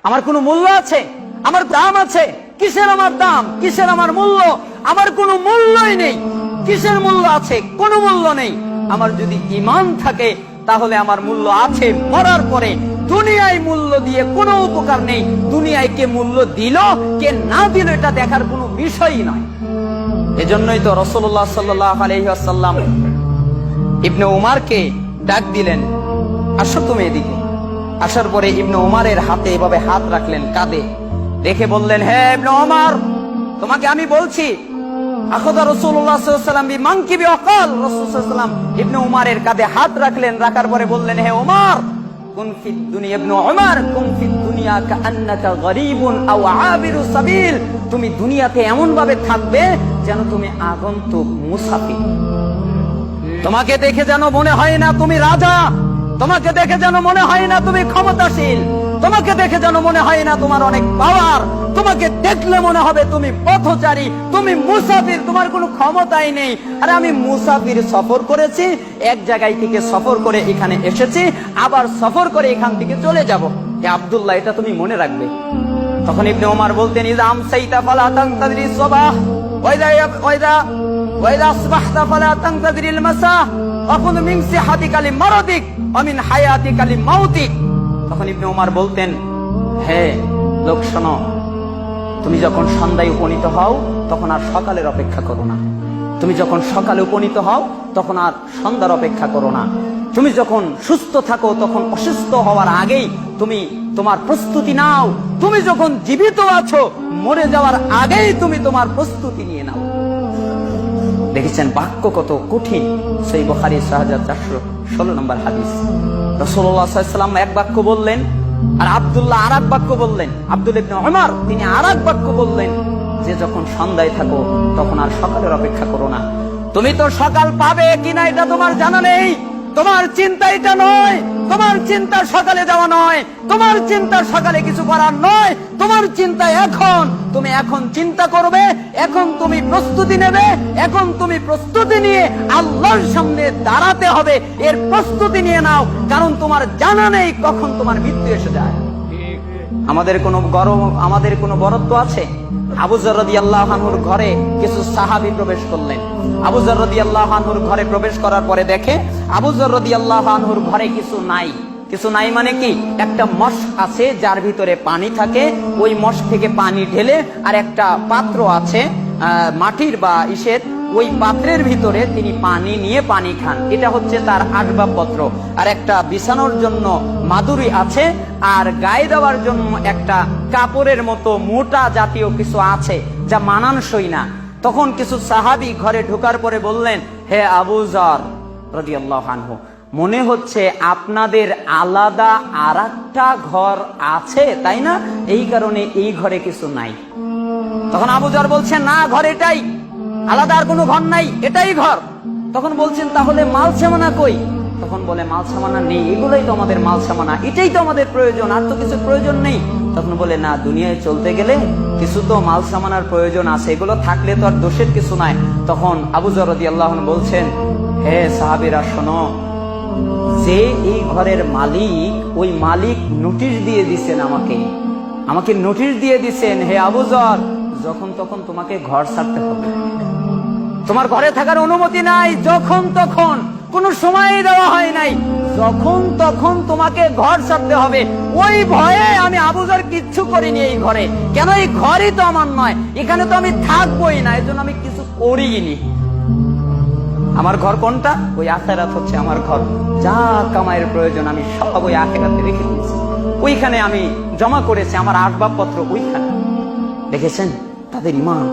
আমার কোনো মূল্য আছে? আমার দাম আছে? কিসের আমার দাম, কিসের আমার মূল্য? আমার কোনো মূল্যই নেই। কিসের মূল্য আছে? কোনো মূল্য নেই। আমার যদি ঈমান থাকে তাহলে আমার মূল্য আছে মরার পরে। দুনিয়ায় মূল্য দিয়ে কোনো উপকার নেই। দুনিয়ায় কে মূল্য দিল কে না দিল এটা দেখার কোনো বিষয়ই নয়। এজন্যই তো রাসূলুল্লাহ সাল্লাল্লাহু আলাইহি ওয়াসাল্লাম ইবনে উমারকে ডাক দিলেন, আসো তুমি এদিকে। আসার পরে ইবনে উমারের হাতে এভাবে হাত রাখলেন, কাঁধে রেখে বললেন, হে ইবনে উমার, তোমাকে আমি বলছি। আখাযা রাসূলুল্লাহ সাল্লাল্লাহু আলাইহি ওয়াসাল্লাম বিমানকিবি ওয়াকাল, রাসূল সাল্লাল্লাহু আলাইহি ওয়াসাল্লাম ইবনে উমারের কাঁধে হাত রাখলেন, রাখার পরে বললেন, হে উমার, কুন ফিদ দুনিয়া ইবনে উমার কুন ফিদ দুনিয়া কাআন্নাকা গরীবুন আও আবিরু সাবিল। তুমি দুনিয়াতে এমন ভাবে থাকবে যেন তুমি আগন্তুক, মুসাফির। তোমাকে দেখে যেন মনে হয় না তুমি রাজা, তোমাকে দেখে যেন মনে হয় না তুমি ক্ষমতাশীল, তোমাকে দেখে যেন মনে হয় না তোমার অনেক পাওয়ার। তোমাকে দেখলে মনে হবে তুমি পথচারী, তুমি মুসাফির, তোমার কোনো ক্ষমতাই নেই। আর আমি মুসাফির, সফর করেছি, এক জায়গায় থেকে সফর করে এখানে এসেছি, আবার সফর করে এখান থেকে চলে যাব। আব্দুল্লাহ, এটা তুমি মনে রাখবে। তখন ইবনে ওমর বলতেন, ইযা আমসাইতা ফালা তানতাযিরি সাবাহ ওয়াইদা আসবাহতা ফালা তানতাযিরিল মাসা ওয়াকুন মিন সিহাতিকা লিমারাদিক ওয়া মিন হায়াতিকা লিমাউতিক। তখন ইবনে ওমর বলতেন, হে লোক শোনো, তুমি যখন সন্ধ্যায় উপনীত হও তখন আর সকালের অপেক্ষা করো না। তুমি যখন সকালে উপনীত হও তখন আর সন্ধ্যার অপেক্ষা করো না। তুমি যখন সুস্থ থাকো তখন অসুস্থ হওয়ার আগেই তুমি তোমার প্রস্তুতি নাও। তুমি যখন জীবিত আছো মরে যাওয়ার আগেই তুমি তোমার প্রস্তুতি নিয়ে নাও। দেখেছেন বাক্য কত কঠিন। সহিহ বুখারী 6416 নম্বর হাদিস। রাসূলুল্লাহ সাল্লাল্লাহু আলাইহি ওয়াসাল্লাম এক বাক্য বললেন, আর আব্দুল্লাহ আরেক বাক্য বললেন। আব্দুল্লাহ ইবনে উমর তিনি আরেক বাক্য বললেন যে যখন সন্ধ্যায় থাকো তখন আর সকালের অপেক্ষা করো না। তুমি তো সকাল পাবে কিনা এটা তোমার জানা নেই। তোমার চিন্তা এটা নয়, তোমার চিন্তা সকালে যাওয়া নয়, তোমার চিন্তা সকালে কিছু করার নয়। তোমার চিন্তা এখন, তুমি এখন চিন্তা করবে, এখন তুমি প্রস্তুতি নেবে, এখন তুমি প্রস্তুতি নিয়ে আল্লাহর সামনে দাঁড়াতে হবে। এর প্রস্তুতি নিয়ে নাও, কারণ তোমার জানা নেই কখন তোমার মৃত্যু এসে যায়। আমাদের কোনো বরত্ব আছে? আবু যর রাদিয়াল্লাহু আনহুর ঘরে কিছু সাহাবী প্রবেশ করলেন। আবু যর রাদিয়াল্লাহু আনহুর ঘরে প্রবেশ করার পরে দেখে আবু যর রাদিয়াল্লাহু আনহুর ঘরে কিছু নাই। কিছু নাই মানে কি? একটা মশক আছে যার ভিতরে পানি থাকে, ওই মশক থেকে পানি ঢেলে, আর একটা পাত্র আছে মাটির বা ইসের, ওই পাত্রের ভিতরে তিনি পানি নিয়ে পানি খান। এটা হচ্ছে তার আসবাবপত্র। আর একটা বিছানোর জন্য মাদুরি আছে, আর গায়ে দেওয়ার জন্য একটা কাপড়ের মতো মোটা জাতীয় কিছু আছে যা মানানসই না। তখন কিছু সাহাবী ঘরে ঢোকার পরে বললেন, হে আবু যর রাদিয়াল্লাহু আনহু, মনে হচ্ছে আপনাদের আলাদা আরেকটা ঘর আছে, তাই না? এই কারণে এই ঘরে কিছু নাই। তখন আবু যর বলছেন, না, ঘর এটাই, আলাদা আর কোনো ঘর নাই, এটাই ঘর। তখন বলছেন, তাহলে মাল সামানা কই? তখন বলে, মাল সামানা নেই, এগুলোই তো আমাদের মাল সামানা, এটাই তো আমাদের প্রয়োজন, আর তো কিছু প্রয়োজন নেই। তখন বলে, না, দুনিয়ায় চলতে গেলে কিছু তো মাল সামানার প্রয়োজন আছে, এগুলো থাকলে তো আর দোষের কিছু নাই। তখন আবু যর রাদিয়াল্লাহু আনহু বলছেন, হে সাহাবীরা শোনো, যে এই ঘরের মালিক, ওই মালিক নোটিশ দিয়ে দিছেন আমাকে নোটিশ দিয়ে দিছেন, হে আবু যর, যখন তখন তোমাকে ঘর ছাড়তে হবে, তোমার ঘরে থাকার অনুমতি নাই। যখন তখন, কোনো সময় দেওয়া হয় নাই, যখন তখন তোমাকে ঘর ছাড়তে হবে। ওই ভয়ে আমি আবু যর কিচ্ছু করিনি এই ঘরে। কেন? এই ঘরই তো আমার নয়, এখানে তো আমি থাকবোই না, এজন্য আমি কিছু করিনি। আমার ঘর কোনটা? ওই আখিরাত হচ্ছে আমার ঘর। যা কামাইয়ের প্রয়োজন আমি সব ওই আখিরাতে রেখে দিয়েছি, ওইখানে আমি জমা করেছি, আমার আসবাবপত্র ওইখানে। দেখেছেন তাদের ঈমান।